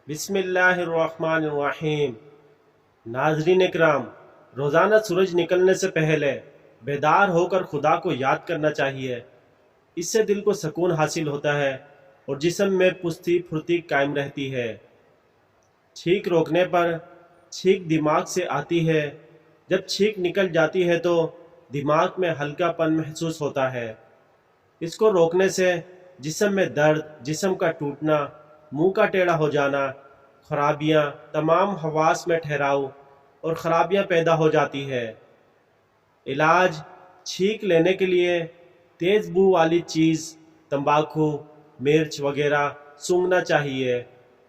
بسم اللہ الرحمن الرحیم۔ ناظرین اکرام، روزانہ سورج نکلنے سے پہلے بیدار ہو کر خدا کو یاد کرنا چاہیے۔ اس سے دل کو سکون حاصل ہوتا ہے اور جسم میں پستی پھرتی قائم رہتی ہے۔ چھینک روکنے پر چھینک دماغ سے آتی ہے۔ جب چھینک نکل جاتی ہے تو دماغ میں ہلکا پن محسوس ہوتا ہے۔ اس کو روکنے سے جسم میں درد، جسم کا ٹوٹنا، منہ کا ٹیڑھا ہو جانا، خرابیاں، تمام حواس میں ٹھہراؤ اور خرابیاں پیدا ہو جاتی ہے۔ علاج: چھینک لینے کے لیے تیز بو والی چیز، تمباکو، مرچ وغیرہ سونگھنا چاہیے۔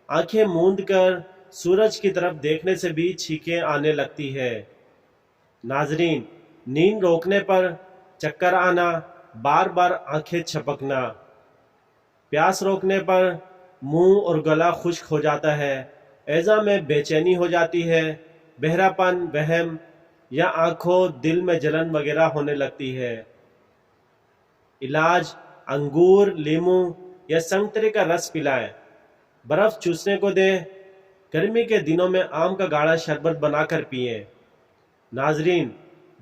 آنکھیں موند کر سورج کی طرف دیکھنے سے بھی چھینکیں آنے لگتی ہے۔ ناظرین، نیند روکنے پر چکر آنا، بار بار آنکھیں جھپکنا، پیاس روکنے پر منہ اور گلا خشک ہو جاتا ہے، اعضاء میں بے چینی ہو جاتی ہے، بہرا پن، وہم یا آنکھوں دل میں جلن وغیرہ ہونے لگتی ہے۔ علاج: انگور، لیموں یا سنترے کا رس پلائیں، برف چوسنے کو دیں۔ گرمی کے دنوں میں آم کا گاڑھا شربت بنا کر پئیں۔ ناظرین،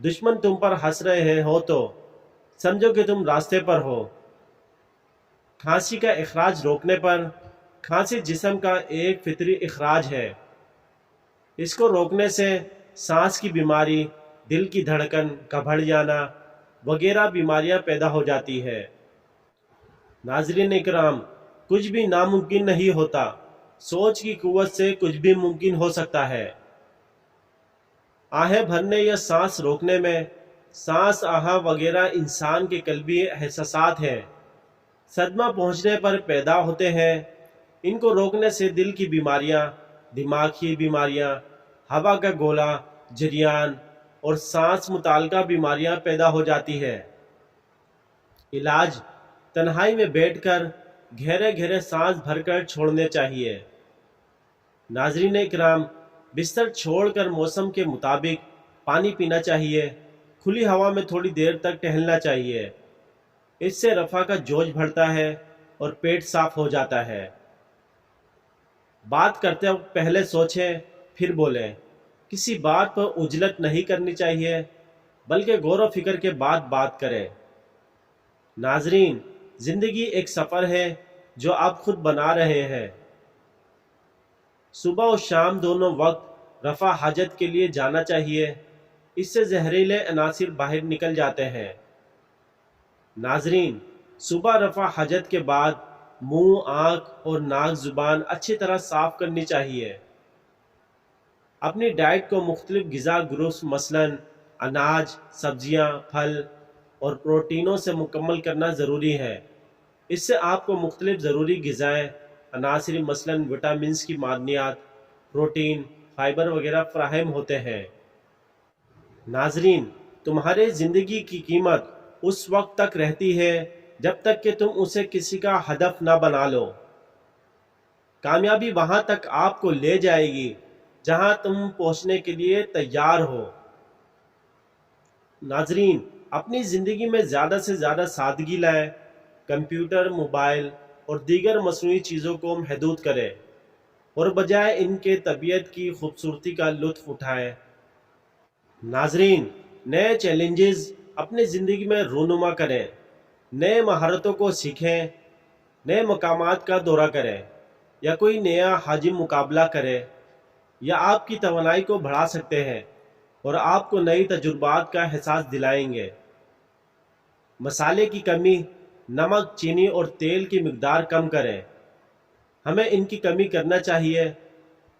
دشمن تم پر ہنس رہے ہو تو سمجھو کہ تم راستے پر ہو۔ کھانسی کا اخراج روکنے پر، کھانسی جسم کا ایک فطری اخراج ہے۔ اس کو روکنے سے سانس کی بیماری، دل کی دھڑکن کا بڑھ جانا وغیرہ بیماریاں پیدا ہو جاتی ہے۔ ناظرین اکرام، کچھ بھی ناممکن نہیں ہوتا، سوچ کی قوت سے کچھ بھی ممکن ہو سکتا ہے۔ آہیں بھرنے یا سانس روکنے میں سانس آہا وغیرہ انسان کے قلبی احساسات ہیں، صدمہ پہنچنے پر پیدا ہوتے ہیں۔ ان کو روکنے سے دل کی بیماریاں، دماغی بیماریاں، ہوا کا گولا، جریان اور سانس متعلقہ بیماریاں پیدا ہو جاتی ہے۔ علاج: تنہائی میں بیٹھ کر گہرے گہرے سانس بھر کر چھوڑنے چاہیے۔ ناظرین اکرام، بستر چھوڑ کر موسم کے مطابق پانی پینا چاہیے، کھلی ہوا میں تھوڑی دیر تک ٹہلنا چاہیے۔ اس سے رفع کا جوش بڑھتا ہے اور پیٹ صاف ہو جاتا ہے۔ بات کرتے وقت پہلے سوچیں پھر بولیں۔ کسی بات پر عجلت نہیں کرنی چاہیے، بلکہ غور و فکر کے بعد بات کریں۔ ناظرین، زندگی ایک سفر ہے جو آپ خود بنا رہے ہیں۔ صبح و شام دونوں وقت رفع حاجت کے لیے جانا چاہیے، اس سے زہریلے عناصر باہر نکل جاتے ہیں۔ ناظرین، صبح رفع حاجت کے بعد منہ، آنکھ اور ناک، زبان اچھی طرح صاف کرنی چاہیے۔ اپنی ڈائٹ کو مختلف غذا گروپس مثلاً اناج، سبزیاں، پھل اور پروٹینوں سے مکمل کرنا ضروری ہے۔ اس سے آپ کو مختلف ضروری غذائیں، عناصر مثلاً وٹامنز کی معدنیات، پروٹین، فائبر وغیرہ فراہم ہوتے ہیں۔ ناظرین، تمہارے زندگی کی قیمت اس وقت تک رہتی ہے جب تک کہ تم اسے کسی کا ہدف نہ بنا لو۔ کامیابی وہاں تک آپ کو لے جائے گی جہاں تم پہنچنے کے لیے تیار ہو۔ ناظرین، اپنی زندگی میں زیادہ سے زیادہ سادگی لائیں، کمپیوٹر، موبائل اور دیگر مصنوعی چیزوں کو محدود کریں اور بجائے ان کے طبیعت کی خوبصورتی کا لطف اٹھائیں۔ ناظرین، نئے چیلنجز اپنی زندگی میں رونما کریں، نئے مہارتوں کو سیکھیں، نئے مقامات کا دورہ کریں یا کوئی نیا حاجی مقابلہ کریں۔ یا آپ کی توانائی کو بڑھا سکتے ہیں اور آپ کو نئی تجربات کا احساس دلائیں گے۔ مسالے کی کمی، نمک، چینی اور تیل کی مقدار کم کریں۔ ہمیں ان کی کمی کرنا چاہیے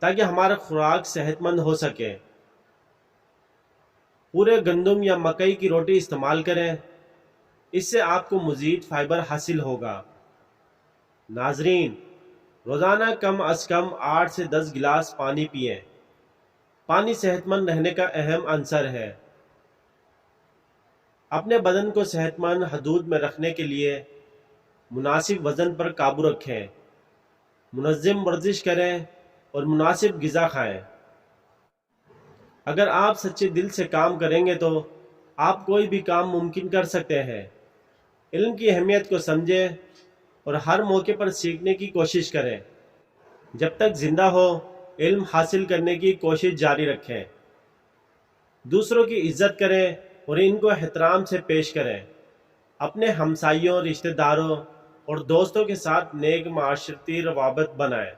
تاکہ ہمارا خوراک صحت مند ہو سکے۔ پورے گندم یا مکئی کی روٹی استعمال کریں، اس سے آپ کو مزید فائبر حاصل ہوگا۔ ناظرین، روزانہ کم از کم 8 سے 10 گلاس پانی پئیں۔ پانی صحت مند رہنے کا اہم عنصر ہے۔ اپنے بدن کو صحت مند حدود میں رکھنے کے لیے مناسب وزن پر قابو رکھیں، منظم ورزش کریں اور مناسب غذا کھائیں۔ اگر آپ سچے دل سے کام کریں گے تو آپ کوئی بھی کام ممکن کر سکتے ہیں۔ علم کی اہمیت کو سمجھیں اور ہر موقع پر سیکھنے کی کوشش کریں۔ جب تک زندہ ہو علم حاصل کرنے کی کوشش جاری رکھیں، دوسروں کی عزت کریں اور ان کو احترام سے پیش کریں، اپنے ہمسائیوں، رشتہ داروں اور دوستوں کے ساتھ نیک معاشرتی روابط بنائیں۔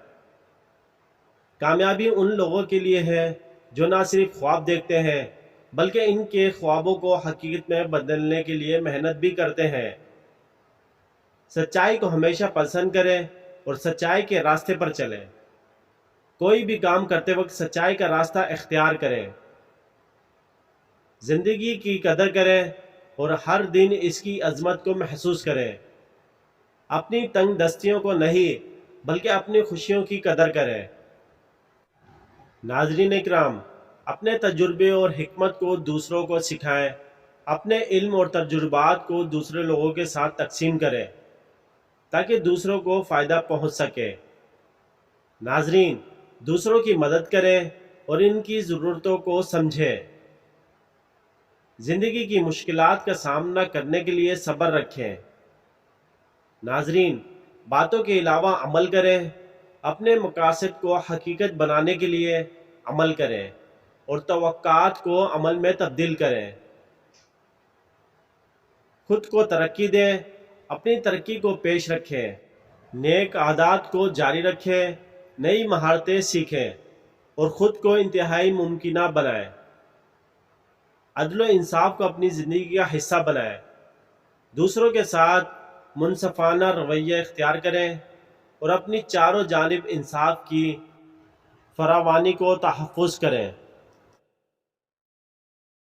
کامیابی ان لوگوں کے لیے ہے جو نہ صرف خواب دیکھتے ہیں بلکہ ان کے خوابوں کو حقیقت میں بدلنے کے لیے محنت بھی کرتے ہیں۔ سچائی کو ہمیشہ پسند کریں اور سچائی کے راستے پر چلیں۔ کوئی بھی کام کرتے وقت سچائی کا راستہ اختیار کریں۔ زندگی کی قدر کریں اور ہر دن اس کی عظمت کو محسوس کریں۔ اپنی تنگ دستیوں کو نہیں بلکہ اپنی خوشیوں کی قدر کریں۔ ناظرین اکرام، اپنے تجربے اور حکمت کو دوسروں کو سکھائیں، اپنے علم اور تجربات کو دوسرے لوگوں کے ساتھ تقسیم کریں تاکہ دوسروں کو فائدہ پہنچ سکے۔ ناظرین، دوسروں کی مدد کریں اور ان کی ضرورتوں کو سمجھیں۔ زندگی کی مشکلات کا سامنا کرنے کے لیے صبر رکھیں۔ ناظرین، باتوں کے علاوہ عمل کریں، اپنے مقاصد کو حقیقت بنانے کے لیے عمل کریں اور توقعات کو عمل میں تبدیل کریں۔ خود کو ترقی دیں، اپنی ترقی کو پیش رکھیں، نیک عادات کو جاری رکھیں، نئی مہارتیں سیکھیں اور خود کو انتہائی ممکنہ بنائیں۔ عدل و انصاف کو اپنی زندگی کا حصہ بنائیں، دوسروں کے ساتھ منصفانہ رویہ اختیار کریں اور اپنی چاروں جانب انصاف کی فراوانی کو تحفظ کریں۔